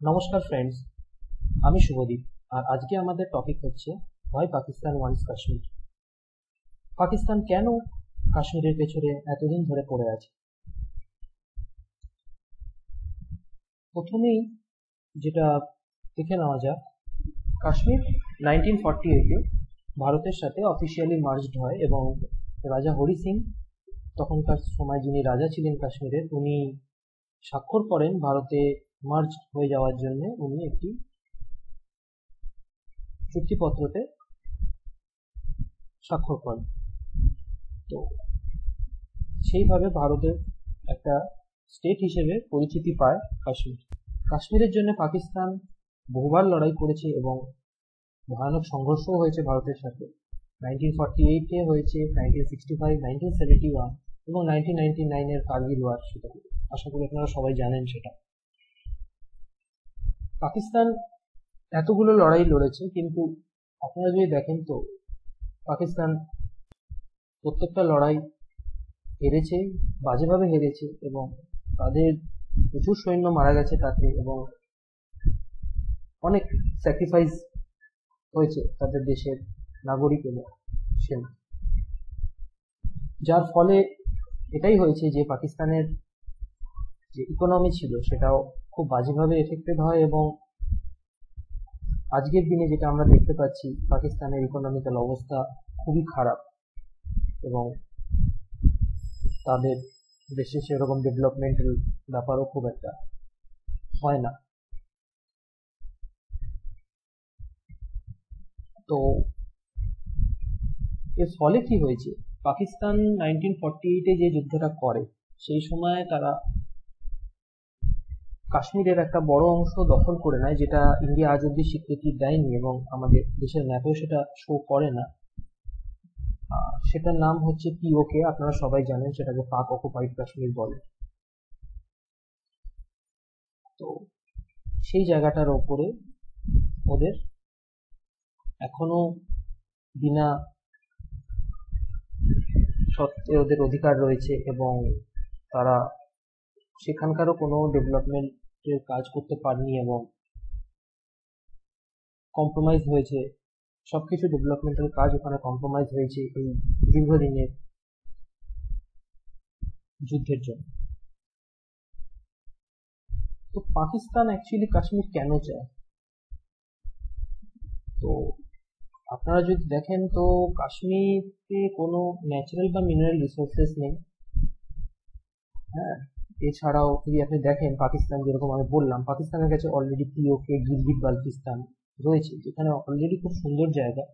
নমস্কার ফ্রেন্ডস, আমি শুভদীপ। আর আজকে আমাদের টপিক হচ্ছে হোয়াই পাকিস্তান ওয়ান্টস কাশ্মীর। পাকিস্তান কেন কাশ্মীরের পেছনে এতদিন ধরে পড়ে আছে? প্রথমেই যেটা দেখে নেওয়া যাক, কাশ্মীর 1948-এ ভারতের সাথে অফিসিয়ালি মার্জড হয় এবং রাজা হরি সিং, তখনকার সময় যিনি রাজা ছিলেন কাশ্মীরের, উনি স্বাক্ষর করেন ভারতে মার্জ হয়ে যাওয়ার জন্য। উনি একটি চুক্তিপত্রতে স্বাক্ষর করেন। তো সেইভাবে ভারতের একটা স্টেট হিসেবে পরিচিতি পায় কাশ্মীর। কাশ্মীরের জন্য পাকিস্তান বহুবার লড়াই করেছে এবং ভয়ানক সংঘর্ষও হয়েছে ভারতের সাথে। 1948-এ হয়েছে, 1965, 1971 এবং 1999-এর কার্গিল ওয়ার। সেটা আশা করি আপনারা সবাই জানেন। সেটা পাকিস্তান এতগুলো লড়াই লড়েছে, কিন্তু আপনারা যদি দেখেন তো পাকিস্তান প্রত্যেকটা লড়াই হেরেছে, বাজেভাবে হেরেছে, এবং তাদের প্রচুর সৈন্য মারা গেছে তাতে, এবং অনেক স্যাক্রিফাইস হয়েছে তাদের দেশের নাগরিক এবং সেনা। যার ফলে এটাই হয়েছে যে পাকিস্তানের যে ইকোনমি ছিল সেটাও খুব বাজেভাবে এফেক্টেড হয়, এবং আজকের দিনে যেটা আমরা দেখতে পাচ্ছি, পাকিস্তানের ইকোনমিক্যাল অবস্থা খুবই খারাপ এবং তাদের দেশে সেরকম ডেভেলপমেন্টাল ব্যাপারও খুব একটা হয় না। তো এর ফলে কি হয়েছে, পাকিস্তান 1948-এ যে যুদ্ধটা করে, সেই সময় তারা কাশ্মীরের একটা বড় অংশ দখল করে নেয়, যেটা ইন্ডিয়া আজ অব্দি স্বীকৃতি দেয়নি এবং আমাদের দেশের ম্যাপেও সেটা শো করে না। সেটার নাম হচ্ছে পিওকে। আপনারা সবাই জানেন সেটাকে পাক অকুপাইড কাশ্মীর বলে। তো সেই জায়গাটার ওপরে ওদের এখনো বিনা সত্ত্বে ওদের অধিকার রয়েছে, এবং তারা সেখানকারও কোনো ডেভেলপমেন্টের কাজ করতে পারেনি এবং কম্প্রোমাইজ হয়েছে। সবকিছু ডেভেলপমেন্টাল কাজ ওখানে কম্প্রোমাইজ হয়েছে এই দীর্ঘদিনের যুদ্ধের জন্য। তো পাকিস্তান অ্যাকচুয়ালি কাশ্মীর কেন চায়? তো আপনারা যদি দেখেন তো কাশ্মীরে কোনো ন্যাচারাল বা মিনারেল রিসোর্সেস নেই। হ্যাঁ, এছাড়াও যদি আপনি দেখেন পাকিস্তান, যেরকম আমি বললাম, পাকিস্তানের কাছে অলরেডি পিওকে, গিলগিট বালতিস্তান রয়েছে, যেখানে অলরেডি খুব সুন্দর জায়গা।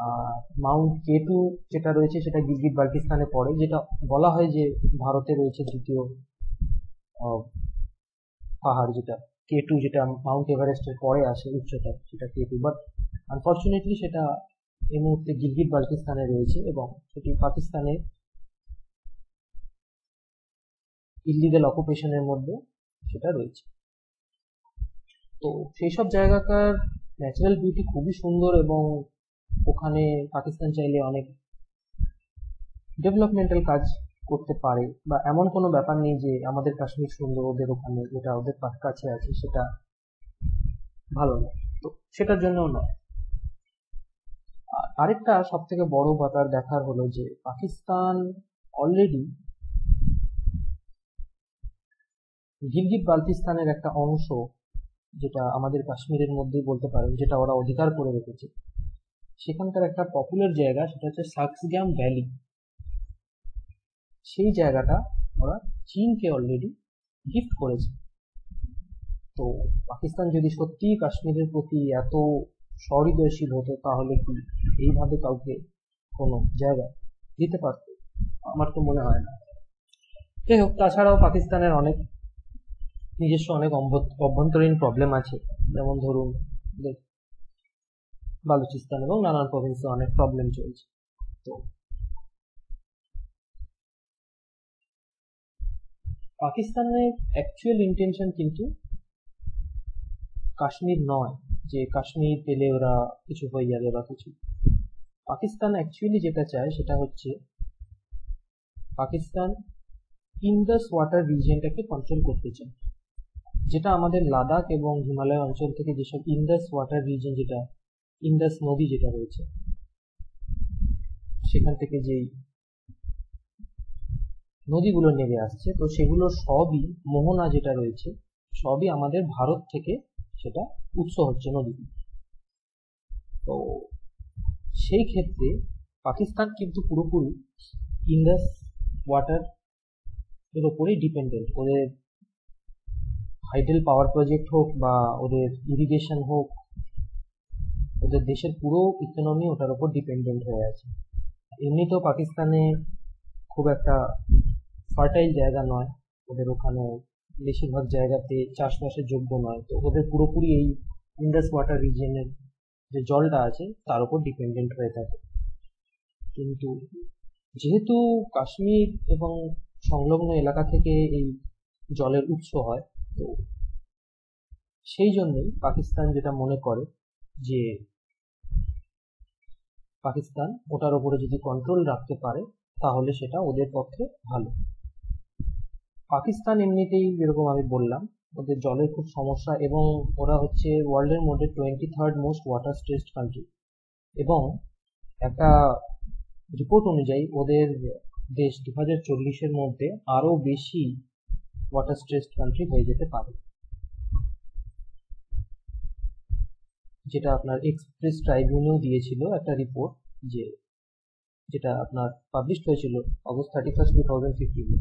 আর মাউন্ট কেটু যেটা রয়েছে সেটা গিলগিট বালতিস্তানে পড়ে, যেটা বলা হয় যে ভারতে রয়েছে দ্বিতীয় পাহাড়, যেটা কেটু, যেটা মাউন্ট এভারেস্টের পরে আসে উচ্চতা, সেটা কেটু। বাট আনফর্চুনেটলি সেটা এই মুহূর্তে গিলগিট বালতিস্তানে রয়েছে এবং সেটি পাকিস্তানের ইলিগাল অকুপেশনের মধ্যে সেটা রয়েছে। তো সেই সব জায়গাকার ন্যাচারাল বিউটি খুবই সুন্দর, এবং ওখানে পাকিস্তান চাইলে অনেক ডেভেলপমেন্টাল কাজ করতে পারে। বা এমন কোনো ব্যাপার নেই যে আমাদের কাশ্মীর সুন্দর, ওদের ওখানে যেটা ওদের কাছে আছে সেটা ভালো নয়। তো সেটার জন্যও নয়। আরেকটা সব থেকে বড় ব্যাপার দেখার হলো যে পাকিস্তান অলরেডি গিলগিট বালতিস্তানের একটা অংশ, যেটা আমাদের কাশ্মীরের মধ্যে বলতে পারেন, যেটা ওরা অধিকার করে রেখেছে, সেখানকার একটা পপুলার জায়গা, সেটা হচ্ছে সাক্সগ্যাম ভ্যালি। সেই জায়গাটা ওরা চীনকে অলরেডি গিফট করেছে। তো পাকিস্তান যদি সত্যিই কাশ্মীরের প্রতি এত সহৃদয়শীল হতো, তাহলে কি এইভাবে কাউকে কোনো জায়গা দিতে পারত? আমার তো মনে হয় না। যাই হোক, তাছাড়াও পাকিস্তানের অনেক নিজস্ব অনেক অভ্যন্তরীণ প্রবলেম আছে, যেমন ধরুন বালুচিস্তান এবং নানান প্রভিন্সে অনেক প্রবলেম চলছে। তো পাকিস্তানের অ্যাকচুয়াল ইন্টেনশন কিন্তু কাশ্মীর নয়, যে কাশ্মীর পেলে ওরা কিছু হয়ে যাবে বা কিছু। পাকিস্তান অ্যাকচুয়ালি যেটা চায় সেটা হচ্ছে পাকিস্তান ইন্দাস ওয়াটার রিজিয়নটাকে কন্ট্রোল করতে চায়, যেটা আমাদের লাদাখ এবং হিমালয় অঞ্চল থেকে যেসব ইন্দাস ওয়াটার রিজন, যেটা ইন্দাস নদী যেটা রয়েছে, সেখান থেকে যেই নদীগুলো নেমে আসছে, তো সেগুলো সবই, মোহনা যেটা রয়েছে, সবই আমাদের ভারত থেকে সেটা উৎস হচ্ছে নদী। তো সেই ক্ষেত্রে পাকিস্তান কিন্তু পুরোপুরি ইন্দাস ওয়াটার এর উপরেই ডিপেন্ডেন্ট। ওদের হাইডেল পাওয়ার প্রজেক্ট হোক বা ওদের ইরিগেশন হোক, ওদের দেশের পুরো ইকোনমি ওটার উপর ডিপেন্ডেন্ট হয়ে আছে। এমনিতেও পাকিস্তানে খুব একটা ফার্টাইল জায়গা নয়, ওদের ওখানে বেশিরভাগ জায়গাতে চাষবাসের যোগ্য নয়, তো ওদের পুরোপুরি এই ইন্দাস ওয়াটার রিজিয়নের যে জলটা আছে তার উপর ডিপেন্ডেন্ট হয়ে থাকে। কিন্তু যেহেতু কাশ্মীর এবং সংলগ্ন এলাকা থেকে এই জলের উৎস হয়, তো সেই জন্যই পাকিস্তান যেটা মনে করে যে পাকিস্তান ওটার উপরে যদি কন্ট্রোল রাখতে পারে তাহলে সেটা ওদের পক্ষে ভালো। পাকিস্তান এমনিতেই যেরকম আমি বললাম, ওদের জলের খুব সমস্যা, এবং ওরা হচ্ছে ওয়ার্ল্ডের মধ্যে 23rd most water stressed country, এবং একটা রিপোর্ট অনুযায়ী ওদের দেশ 2040-এর মধ্যে আরো বেশি ওয়াটার স্ট্রেসড কান্ট্রি হয়ে যেতে পারে। যেটা আপনার এক্সপ্রেস ট্রাইবিউনেও দিয়েছিল একটা রিপোর্ট, যেটা আপনার পাবলিশ হয়েছিল অগস্ট 31, 2015।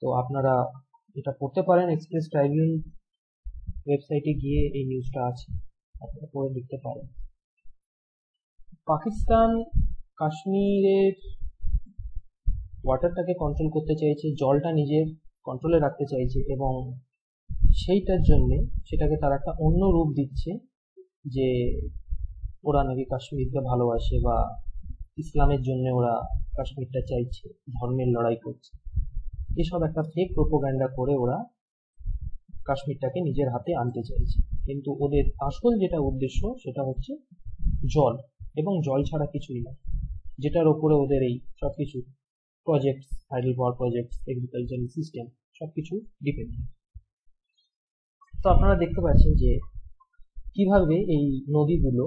তো আপনারা এটা পড়তে পারেন, এক্সপ্রেস ট্রাইবিউন ওয়েবসাইটে গিয়ে এই নিউজটা আছে, আপনারা পড়ে দেখতে পারেন। পাকিস্তান কাশ্মীরের ওয়াটারটাকে কন্ট্রোল করতে চাইছে, জলটা নিজের কন্ট্রোলে রাখতে চাইছে, এবং সেইটার জন্য সেটাকে তারা একটা অন্য রূপ দিচ্ছে যে ওরা নাকি কাশ্মীরকে ভালোবাসে বা ইসলামের জন্য ওরা কাশ্মীরটা চাইছে, ধর্মের লড়াই করছে। এসব একটা ফেক প্রোপাগান্ডা করে ওরা কাশ্মীরটাকে নিজের হাতে আনতে চাইছে। কিন্তু ওদের আসল যেটা উদ্দেশ্য সেটা হচ্ছে জল, এবং জল ছাড়া কিছুই না, যেটার ওপরে ওদের এই সবকিছু প্রজেক্ট, হাইডেল পাওয়ার প্রজেক্ট, এগ্রিকালচারাল সিস্টেম সবকিছু ডিপেন্ড। তো আপনারা দেখতে পাচ্ছেন যে কিভাবে এই নদীগুলো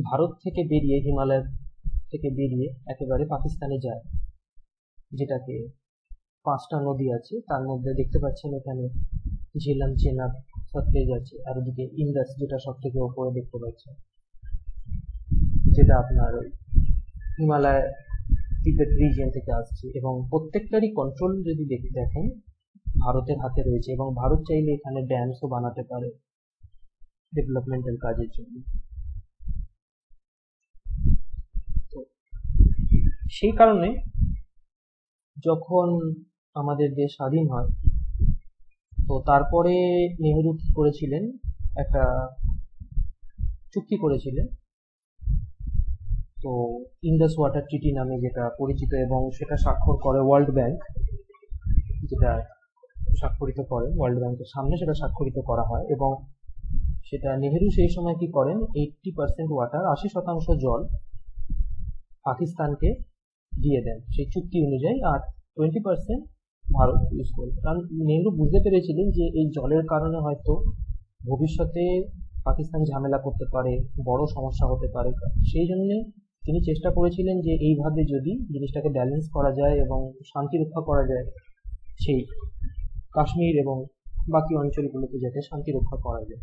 ভারত থেকে বেরিয়ে, হিমালয় থেকে বেরিয়ে একেবারে পাকিস্তানে যায়, যেটাকে 5টা নদী আছে, তার মধ্যে দেখতে পাচ্ছেন এখানে ঝেলাম, চেনাব, সতলেজ আছে, আর ওদিকে ইন্দাস যেটা সব থেকে ওপরে দেখতে পাচ্ছেন, যেটা আপনার ওই হিমালয় তিবেট রিজিয়ন থেকে আসছে, এবং প্রত্যেকটারই কন্ট্রোল যদি দেখেন ভারতের হাতে রয়েছে, এবং ভারত চাইলে এখানে ড্যামসও বানাতে পারে ডেভেলপমেন্টাল কাজের জন্য। তো সেই কারণে যখন আমাদের দেশ স্বাধীন হয়, তো তারপরে নেহেরু কি করেছিলেন, একটা চুক্তি করেছিলেন, তো ইন্দাস ওয়াটার ট্রিটি নামে যেটা পরিচিত, এবং সেটা স্বাক্ষর করে ওয়ার্ল্ড ব্যাংক, যেটা স্বাক্ষরিত করে ওয়ার্ল্ড ব্যাংকের সামনে, সেটা স্বাক্ষরিত করা হয়, এবং সেটা নেহেরু সেই সময় কি করেন, 80% ওয়াটার, 80% জল পাকিস্তানকে দিয়ে দেন সেই চুক্তি অনুযায়ী, আর 20% ভারত ইউজ করবে। কারণ নেহেরু বুঝতে পেরেছিলেন যে এই জলের কারণে হয়তো ভবিষ্যতে পাকিস্তান ঝামেলা করতে পারে, বড় সমস্যা হতে পারে, সেই জন্য তিনি চেষ্টা করেছিলেন যে এইভাবে যদি জিনিসটাকে ব্যালেন্স করা যায় এবং শান্তি রক্ষা করা যায়, সেই কাশ্মীর এবং বাকি অঞ্চলগুলোতে যাতে শান্তি রক্ষা করা যায়।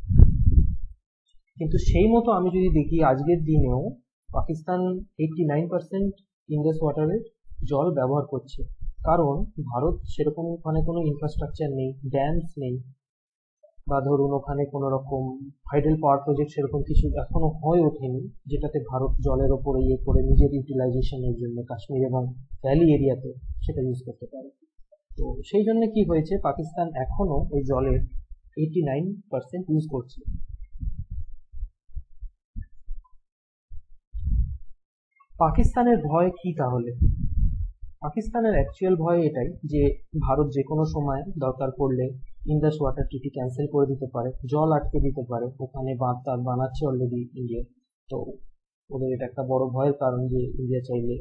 কিন্তু সেই মতো আমি যদি দেখি আজকের দিনেও পাকিস্তান 89% ইন্দাস ওয়াটারের জল ব্যবহার করছে, কারণ ভারত সেরকম ওখানে কোনো ইনফ্রাস্ট্রাকচার নেই, ড্যামস নেই, বা ধরুন ওখানে কোনো রকম হাইডেল পাওয়ার প্রজেক্ট সেরকম কিছু এখনো হয়ে ওঠেনি, যেটাতে ভারত জলের ওপরে ইয়ে করে নিজের ইউটিলাইজেশনের জন্য কাশ্মীর এবং ভ্যালি এরিয়াতে সেটা ইউজ করতে পারে। তো সেই জন্য কি হয়েছে, পাকিস্তান এখনো ওই জলের 89% ইউজ করছে। পাকিস্তানের ভয় কি তাহলে? পাকিস্তানের অ্যাকচুয়াল ভয় এটাই যে ভারত যে কোনো সময় দরকার পড়লে ইন্দাস ওয়াটার ট্রিটি ক্যান্সেল করে দিতে পারে, জল আটকে দিতে পারে, ওখানে বাঁধ টাধ বানাচ্ছে অলরেডি ইন্ডিয়া। তো ওদের এটা একটা বড় ভয়ের কারণ যে ইন্ডিয়া চাইলে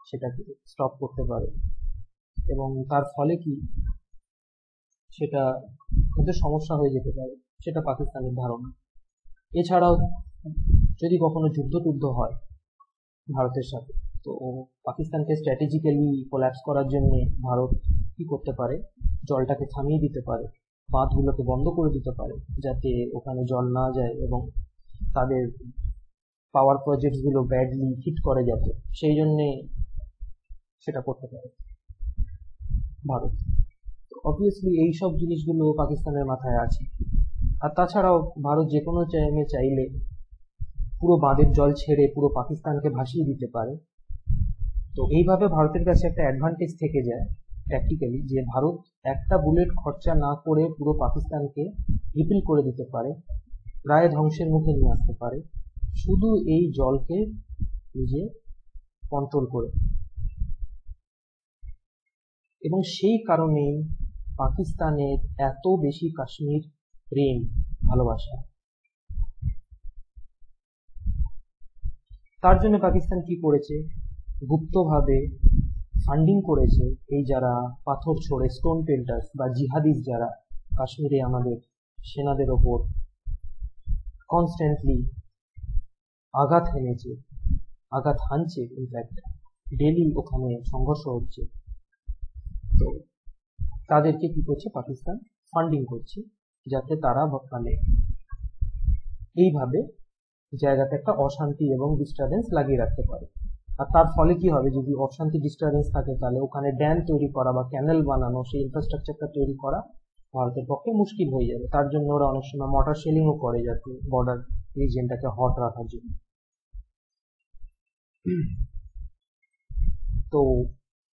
সেটাকে স্টপ করতে পারে, এবং তার ফলে কি সেটা ওদের সমস্যা হয়ে যেতে পারে, সেটা পাকিস্তানের ধারণা। এছাড়াও যদি কখনো যুদ্ধ হয় ভারতের সাথে, তো পাকিস্তানকে স্ট্র্যাটেজিক্যালি কোল্যাপস করার জন্য ভারত কি করতে পারে, জলটাকে থামিয়ে দিতে পারে, বাঁধগুলোকে বন্ধ করে দিতে পারে যাতে ওখানে জল না যায় এবং তাদের পাওয়ার প্রজেক্টস গুলো ব্যাডলি হিট করে যাতে, সেই জন্যে সেটা করতে পারে ভারত। অবভিয়াসলি এইসব জিনিসগুলো পাকিস্তানের মাথায় আছে। আর তাছাড়াও ভারত যে কোনো টাইমে চাইলে পুরো বাঁধের জল ছেড়ে পুরো পাকিস্তানকে ভাসিয়ে দিতে পারে। তো এইভাবে ভারতের কাছে একটা অ্যাডভান্টেজ থেকে যায় প্র্যাকটিক্যালি, যে ভারত একটা বুলেট খরচা না করে পুরো পাকিস্তানকে রিপিল করে দিতে পারে, প্রায় ধ্বংসের মুখে নিয়ে আসতে পারে, শুধু এই জলকে নিজে কন্ট্রোল করে। এবং সেই কারণেই পাকিস্তানের এত বেশি কাশ্মীর প্রেম, ভালোবাসা। তার জন্য পাকিস্তান কি করেছে, গুপ্তভাবে ফান্ডিং করেছে এই যারা পাথর ছোড়ে, স্টোন পেল্টার্স বা জিহাদিস, যারা কাশ্মীরে আমাদের সেনাদের ওপর কনস্ট্যান্টলি আঘাত হেনেছে, আঘাত হানছে, ইনফ্যাক্ট ডেলি ওখানে সংঘর্ষ হচ্ছে। তো তাদেরকে কি করছে পাকিস্তান, ফান্ডিং করছে যাতে তারা মানে এইভাবে জায়গাতে একটা অশান্তি এবং ডিস্টারবেন্স লাগিয়ে রাখতে পারে। আর তার ফলে কি হবে, যদি অশান্তি ডিস্টারবেন্স থাকে তাহলে ওখানে ড্যাম তৈরি করা বা ক্যানেল বানানো, সেই ইনফ্রাস্ট্রাকচারটা তৈরি করা ভারতের পক্ষে মুশকিল হয়ে যাবে। তার জন্য ওরা অনেক সময় মর্টার শেলিংও করে যাতে বর্ডার রিজিয়নটাকে হট রাখার জন্য। তো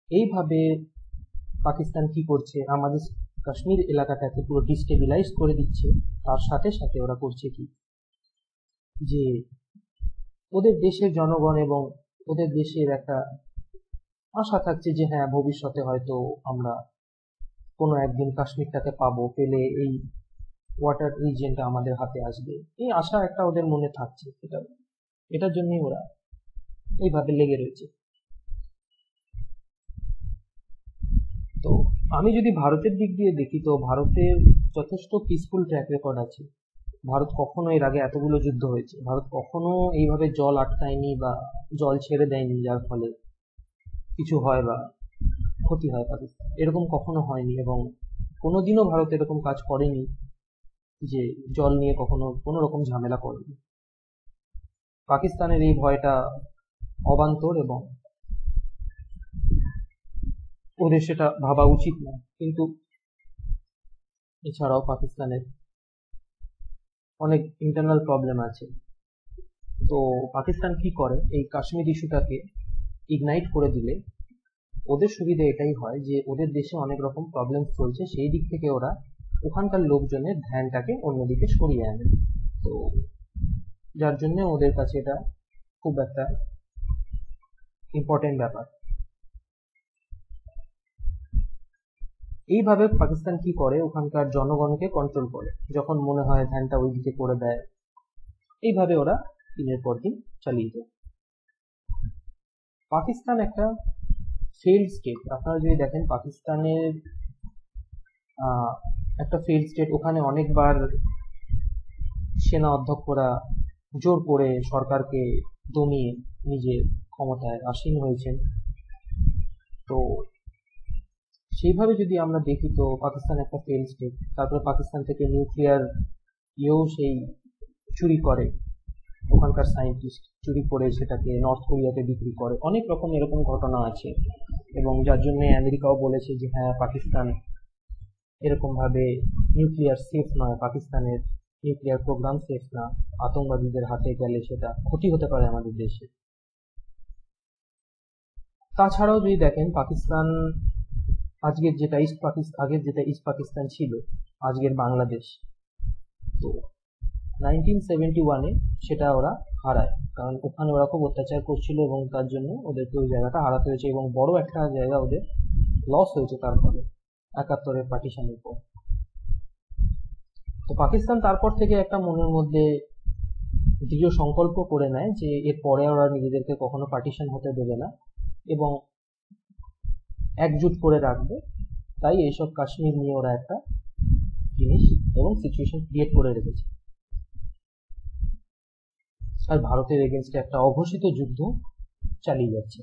এইভাবে পাকিস্তান কি করছে, আমাদের কাশ্মীর এলাকাটাকে পুরো ডিস্টেবিলাইজ করে দিচ্ছে। তার সাথে সাথে ওরা করছে কি, যে ওদের দেশের জনগণ এবং ওদের দেশের একটা আশা থাকছে যে হ্যাঁ ভবিষ্যতে হয়তো আমরা কোনো একদিন কাশ্মীরটাকে পাবো, পেলে এই ওয়াটার রিজিয়নটা আমাদের হাতে আসবে, এই আশা একটা ওদের মনে থাকছে। এটার জন্যই ওরা এইভাবে লেগে রয়েছে। তো আমি যদি ভারতের দিক দিয়ে দেখি, তো ভারতের যথেষ্ট পিসফুল ট্র্যাক রেকর্ড আছে। ভারত কখনো এর আগে এতগুলো যুদ্ধ হয়েছে, ভারত কখনো এইভাবে জল আটকায়নি বা জল ছেড়ে দেয়নি যার ফলে কিছু হয় বা ক্ষতি হয় পাকিস্তান, এরকম কখনো হয়নি। এবং কোনোদিনও ভারত এরকম কাজ করেনি যে জল নিয়ে কখনো কোনো রকম ঝামেলা করেনি। পাকিস্তানের এই ভয়টা অবান্তর এবং ওদের সেটা ভাবা উচিত না। কিন্তু এছাড়াও পাকিস্তানের অনেক ইন্টারনাল প্রবলেম আছে। তো পাকিস্তান কি করে, এই কাশ্মীর ইস্যুটাকে ইগনাইট করে দিলে ওদের সুবিধা এটাই হয় যে ওদের দেশে অনেক রকম প্রবলেম চলছে, সেই দিক থেকে ওরা ওখানকার লোকজনের ধ্যানটাকে অন্যদিকে সরিয়ে আনে। তো যার জন্য ওদের কাছে এটা খুব একটা ইম্পর্টেন্ট ব্যাপার। এইভাবে পাকিস্তান কি করে, ওখানকার জনগণকে কন্ট্রোল করে, যখন মনে হয় ধ্যানটা ওই দিকে করে দেয়। এইভাবে ওরা দিনের পর দিন চালিয়ে যায়। পাকিস্তান একটা ফেইল্ড স্টেট। আপনারা যদি দেখেন পাকিস্তানের একটা ফেইল্ড স্টেট, ওখানে অনেকবার সেনা অধ্যক্ষরা জোর করে সরকারকে দমিয়ে নিজের ক্ষমতায় আসীন হয়েছেন। তো সেইভাবে যদি আমরা দেখি, তো পাকিস্তান একটা ফেইল্ড স্টেট। তারপরে পাকিস্তান থেকে নিউক্লিয়ার সেই চুরি করে, ওখানকার সায়েন্টিস্ট চুরি করে সেটাকে নর্থ কোরিয়াতে বিক্রি করে, অনেক রকম এরকম ঘটনা আছে। এবং যার জন্য আমেরিকাও বলেছে যে হ্যাঁ পাকিস্তান এরকম ভাবে নিউক্লিয়ার সেফ নয়, পাকিস্তানের নিউক্লিয়ার প্রোগ্রাম সেফ না, আতঙ্কবাদীদের হাতে গেলে সেটা ক্ষতি হতে পারে আমাদের দেশে। তাছাড়াও যদি দেখেন পাকিস্তান আগের যেটা ইস্ট পাকিস্তান ছিল, আজকের বাংলাদেশ, তো 1971-এ সেটা ওরা হারায়, কারণ ওখানে ওরা খুব অত্যাচার করছিল এবং তার জন্য ওদেরকে ওই জায়গাটা হারাতে হয়েছে এবং বড় একটা জায়গা ওদের লস হয়েছে তার ফলে 71-এর পার্টিশনের পর। তো পাকিস্তান তারপর থেকে একটা মনের মধ্যে দৃঢ় সংকল্প করে নেয় যে এর পরে ওরা নিজেদেরকে কখনো পার্টিশন হতে দেবে না এবং একজুট করে রাখবে। তাই এইসব কাশ্মীর নিয়ে ওরা একটা জিনিস এবং সিচুয়েশন ক্রিয়েট করে রেখেছে। আর ভারতের এগেনস্টে একটা অঘোষিত যুদ্ধ চালিয়ে যাচ্ছে।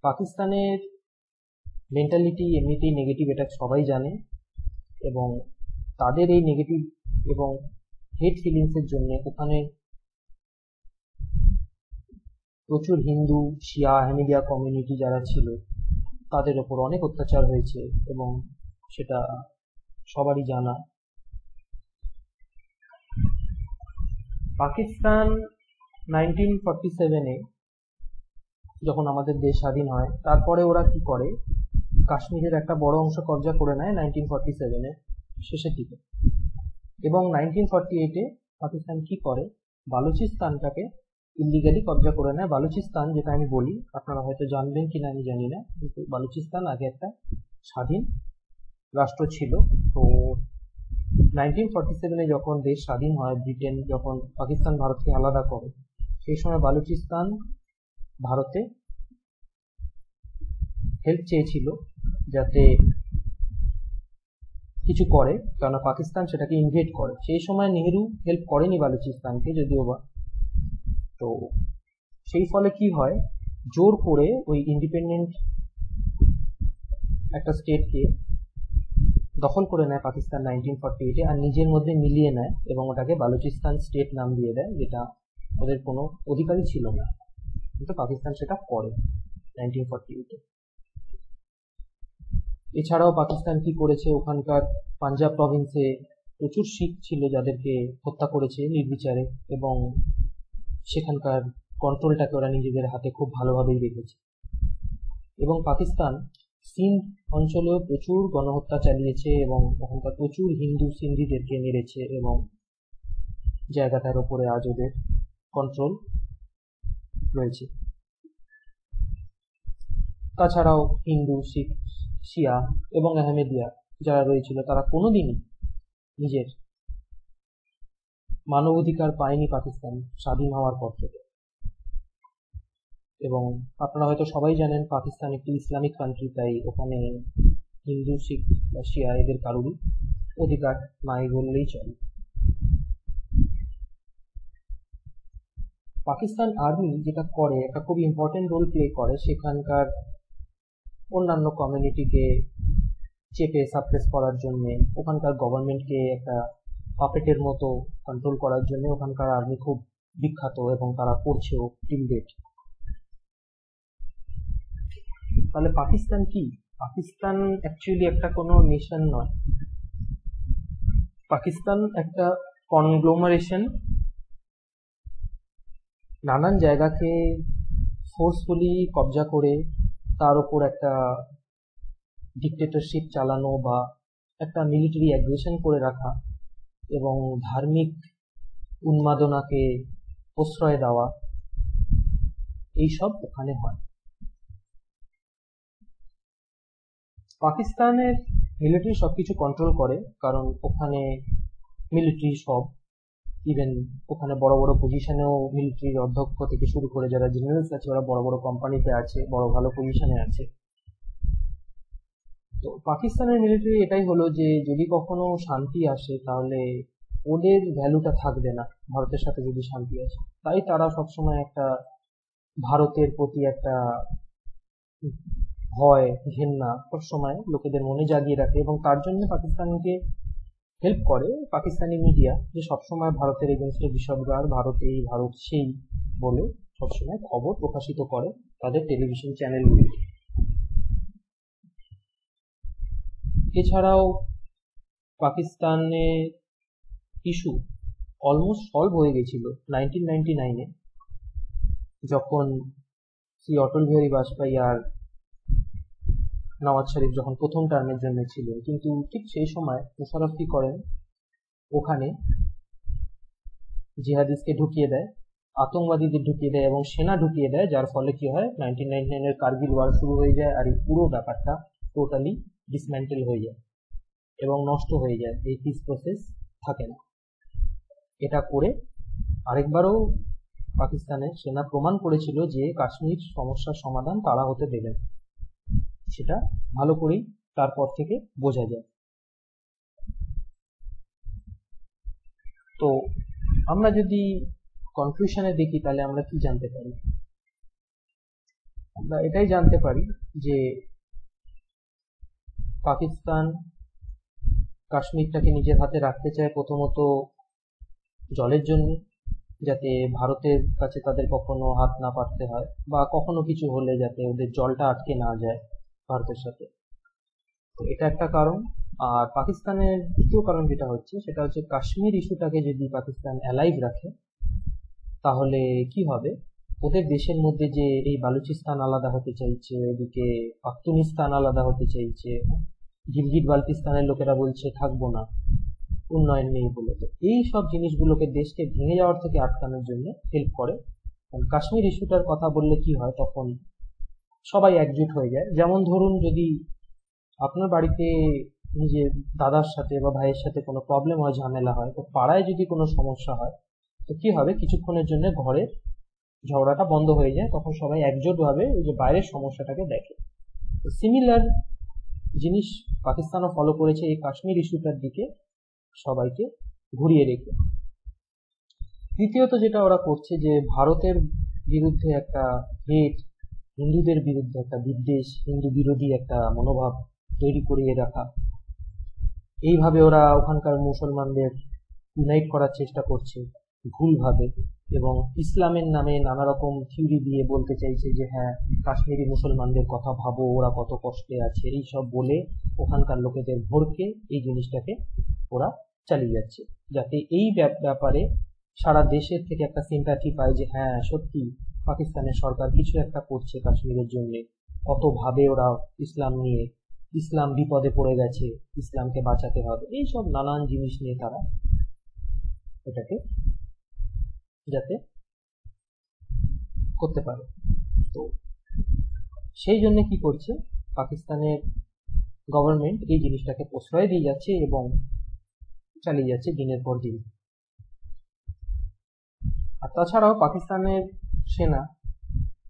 পাকিস্তানের মেন্টালিটি এমনিতেই নেগেটিভ, এটা সবাই জানে, এবং তাদের এই নেগেটিভ এবং হেট ফিলিংসের জন্য ওখানে প্রচুর হিন্দু, শিয়া, আহমেদিয়া কমিউনিটি যারা ছিল তাদের ওপর অনেক অত্যাচার হয়েছে এবং সেটা সবারই জানা। পাকিস্তান 1947-এ যখন আমাদের দেশ স্বাধীন হয়, তারপরে ওরা কি করে, কাশ্মীরের একটা বড় অংশ কবজা করে নেয় 1947-এর শেষের দিকে, এবং 1948-এ পাকিস্তান কি করে, বালুচিস্তানটাকে ইলিগালি কবজা করে নেয়। বালুচিস্তান, যেটা আমি বলি, আপনারা হয়তো জানবেন কিনা আমি জানি না, কিন্তু বালুচিস্তান আগে একটা স্বাধীন রাষ্ট্র ছিল। তো 1947-এ যখন দেশ স্বাধীন হয়, ব্রিটেন যখন পাকিস্তান ভারতকে আলাদা করে, সেই সময় বালুচিস্তান ভারতে হেল্প চেয়েছিল যাতে কিছু করে, কারণ পাকিস্তান সেটাকে ইনভেড করে। সেই সময় নেহেরু হেল্প করেনি বালুচিস্তানকে, যদিও বা। তো সেই ফলে কি হয়, জোর করে ওই ইন্ডিপেন্ডেন্ট একটা স্টেটকে দখল করে নেয় পাকিস্তান 1948-এ, আর নিজের মধ্যে মিলিয়ে নেয় এবং ওটাকে বালুচিস্তান স্টেট নাম দিয়ে দেয়, যেটা ওদের কোনো অধিকারই ছিল না, কিন্তু পাকিস্তান সেটা করে 1948-এ। এছাড়াও পাকিস্তান কি করেছে, ওখানকার পাঞ্জাব প্রভিন্সে প্রচুর শিখ ছিল যাদেরকে হত্যা করেছে নির্বিচারে, এবং সেখানকার কন্ট্রোলটাকে ওরা নিজেদের হাতে খুব ভালোভাবেই রেখেছে। এবং পাকিস্তান সিন্ধ অঞ্চলেও প্রচুর গণহত্যা চালিয়েছে এবং ওখানকার প্রচুর হিন্দু সিন্ধিদেরকে মেরেছে, এবং জায়গাটার ওপরে আজ ওদের কন্ট্রোল রয়েছে। তাছাড়াও হিন্দু, শিখ, শিয়া এবং আহমেদিয়া যারা রয়েছিল, তারা কোনোদিনই নিজের মানবাধিকার পায়নি পাকিস্তান স্বাধীন হওয়ার পর থেকে। এবং আপনারা হয়তো সবাই জানেন, পাকিস্তান একটি ইসলামিক কান্ট্রি, তাই ওখানে হিন্দু, শিখ বা শিয়া এদের কারোরই অধিকার নাই বললেই চলে। পাকিস্তান আর্মি যেটা করে, একটা খুব ইম্পর্টেন্ট রোল প্লে করে সেখানকার অন্যান্য কমিউনিটিকে চেপে সাপ্রেস করার জন্য, ওখানকার গভর্নমেন্টকে একটা পাপেটের মতো কন্ট্রোল করার জন্য ওখানকার আর্মি খুব বিখ্যাত, এবং তারা করছেও টিল ডেট। তাহলে পাকিস্তান কি? পাকিস্তান অ্যাকচুয়ালি একটা কোনো নেশন নয়। পাকিস্তান একটা কনগ্লোমারেশন, নানান জায়গাকে ফোর্সফুলি কবজা করে তার উপর একটা ডিক্টেটরশিপ চালানো বা একটা মিলিটারি অ্যাগ্রেশন করে রাখা এবং ধার্মিক উন্মাদনাকে প্রশ্রয় দেওয়া, এইসব ওখানে হয়। পাকিস্তানের মিলিটারি সবকিছু কন্ট্রোল করে, কারণ ওখানে মিলিটারি সব, ইভেন ওখানে বড় বড় পজিশনেও মিলিটারির অধ্যক্ষ থেকে শুরু করে যারা জেনারেলস আছে, ওরা বড় বড় কোম্পানিতে আছে, বড় ভালো পজিশনে আছে। তো পাকিস্তানের মিলিটারি এটাই হলো যে যদি কখনো শান্তি আসে তাহলে ওদের ভ্যালুটা থাকবে না ভারতের সাথে যদি শান্তি আসে, তাই তারা সবসময় একটা ভারতের প্রতি একটা ভয়, ঘেন্না সবসময় লোকেদের মনে জাগিয়ে রাখে, এবং তার জন্য পাকিস্তানকে হেল্প করে পাকিস্তানি মিডিয়া, যে সবসময় ভারতের এগেনস্টে বিষদগার, ভারত এই ভারত সেই বলে সবসময় খবর প্রকাশিত করে তাদের টেলিভিশন চ্যানেলগুলি। এছাড়াও পাকিস্তানে ইস্যু অলমোস্ট সলভ হয়ে গেছিল 1999-এ, যখন শ্রী অটল বিহারী বাজপেয়ী আর নওয়াজ শরীফ যখন প্রথম টার্মের জন্য ছিলেন। কিন্তু ঠিক সেই সময় মুশারফ কি করেন, ওখানে জিহাদিসকে ঢুকিয়ে দেয়, আতঙ্কবাদীদের ঢুকিয়ে দেয় এবং সেনা ঢুকিয়ে দেয়, যার ফলে কি হয় 1999-এর কার্গিল ওয়ার শুরু হয়ে যায়, আর এই পুরো ব্যাপারটা টোটালি ডিসম্যান্টেল হয়ে যায় এবং নষ্ট হয়ে যায়, এই পিস প্রসেস থাকে না। এটা করে আরেকবারও পাকিস্তানের সেনা প্রমাণ করেছিল যে কাশ্মীর সমস্যার সমাধান তারা হতে দেবেন, সেটা ভালো করেই তারপর থেকে বোঝা যায়। তো আমরা যদি কনক্লুশনে দেখি তাহলে আমরা কি জানতে পারি? আমরা এটাই জানতে পারি যে পাকিস্তান কাশ্মীরটাকে নিজের হাতে রাখতে চায় প্রথমত জলের জন্য, যাতে ভারতের কাছে তাদের কখনো হাত না পাততে হয়, বা কখনো কিছু হলে যাতে ওদের জলটা আটকে না যায় ভারতের সাথে। তো এটা একটা কারণ। আর পাকিস্তানের দ্বিতীয় কারণ যেটা হচ্ছে সেটা হচ্ছে কাশ্মীর ইস্যুটাকে যদি পাকিস্তান অ্যালাইভ রাখে তাহলে কি হবে, ওদের দেশের মধ্যে যে এই বালুচিস্তান আলাদা হতে চাইছে, ওদিকে পাখতুনিস্তান আলাদা হতে চাইছে, গিলগিট বালতিস্তানের লোকেরা বলছে থাকবো না, উন্নয়ন নেই বলে, তো এই সব জিনিসগুলোকে দেশকে ভেঙে যাওয়ার থেকে আটকানোর জন্য হেল্প করে। কারণ কাশ্মীর ইস্যুটার কথা বললে কি হয়, তখন সবাই একজোট হয়ে যায়। যেমন ধরুন, যদি আপনার বাড়িতে নিজের দাদার সাথে বা ভাইয়ের সাথে কোনো প্রবলেম হয়, ঝামেলা হয়, তো পাড়ায় যদি কোনো সমস্যা হয় তো কি হবে, কিছুক্ষণের জন্য ঘরের ঝগড়াটা বন্ধ হয়ে যায়, তখন সবাই একজোট ভাবে ওই যে বাইরের সমস্যাটাকে দেখে। তো সিমিলার জিনিস পাকিস্তানও ফলো করেছে এই কাশ্মীর ইস্যুটার দিকে সবাইকে ঘুরিয়ে রেখে। তৃতীয়ত যেটা ওরা করছে যে ভারতের বিরুদ্ধে একটা হেট, হিন্দুদের বিরুদ্ধে একটা বিদ্বেষ, হিন্দু বিরোধী একটা মনোভাব তৈরি করিয়ে রাখা। এইভাবে ওরা ওখানকার মুসলমানদের ইউনাইট করার চেষ্টা করছে ভুলভাবে, এবং ইসলামের নামে নানা রকম থিওরি দিয়ে বলতে চাইছে যে হ্যাঁ, কাশ্মীরি মুসলমানদের কথা ভাবো, ওরা কত কষ্টে আছে, এই সব বলে ওখানকার লোকেদের ভরকে এই জিনিসটাকে ওরা চালিয়ে যাচ্ছে, যাতে এই ব্যাপারে সারা দেশের থেকে একটা সিম্প্যাথি পায় যে হ্যাঁ সত্যি পাকিস্তানের সরকার কিছু একটা করছে কাশ্মীরের জন্য, কতভাবে ওরা ইসলাম নিয়ে, ইসলাম বিপদে পড়ে গেছে, ইসলামকে বাঁচাতে হবে, এই সব নানান জিনিস নিয়ে তারা এটাকে যাতে করতে পারে। তো সেই জন্য কি করছে, পাকিস্তানের গভর্নমেন্ট এই জিনিসটাকে প্রশ্রয় দিয়ে যাচ্ছে এবং চালিয়ে যাচ্ছে দিনের পর দিন। আর তাছাড়াও পাকিস্তানের সেনা,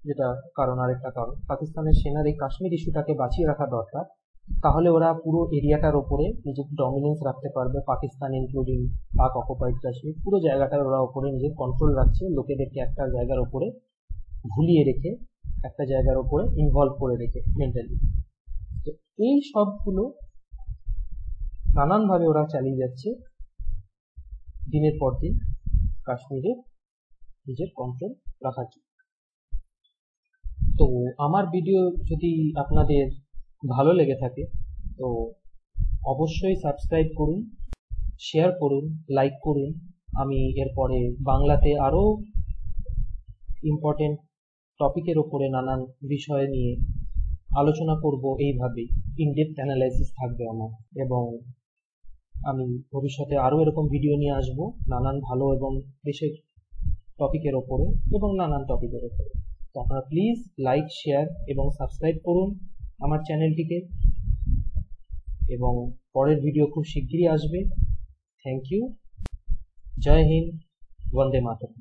যেটা কারণ, আরেকটা কারণ, পাকিস্তানের সেনার এই কাশ্মীর ইস্যুটাকে বাঁচিয়ে রাখা দরকার, তাহলে ওরা পুরো এরিয়াটার ওপরে নিজের ডমিনেন্স রাখতে পারবে। পাকিস্তান ইনক্লুডিং পাক অকুপাইড কাশ্মীর, পুরো জায়গাটার ওরা ওপরে নিজের কন্ট্রোল রাখছে, লোকেদেরকে একটা জায়গার ওপরে ভুলিয়ে রেখে, একটা জায়গার ওপরে ইনভলভ করে রেখে মেন্টালি। তো এই সবগুলো নানানভাবে ওরা চালিয়ে যাচ্ছে দিনের পর দিন কাশ্মীরে নিজের কন্ট্রোল রাখার জন্য। তো আমার ভিডিও যদি আপনাদের ভালো লেগে থাকে তো অবশ্যই সাবস্ক্রাইব করুন, শেয়ার করুন, লাইক করুন। আমি এরপরে বাংলাতে আরো ইম্পর্টেন্ট টপিকের ওপরে নানান বিষয় নিয়ে আলোচনা করব, এইভাবেই ইনডেপথ অ্যানালাইসিস থাকবে আমার, এবং আমি ভবিষ্যতে আরো এরকম ভিডিও নিয়ে আসব নানান ভালো এবং দেশের টপিকের ওপরে এবং নানান টপিকের ওপরে। তো আপনারা প্লিজ লাইক, শেয়ার এবং সাবস্ক্রাইব করুন আমার চ্যানেলটিকে, এবং পরের ভিডিও খুব শিগগিরই আসবে। Thank you. জয় হিন্দ, বন্দে মাতরম।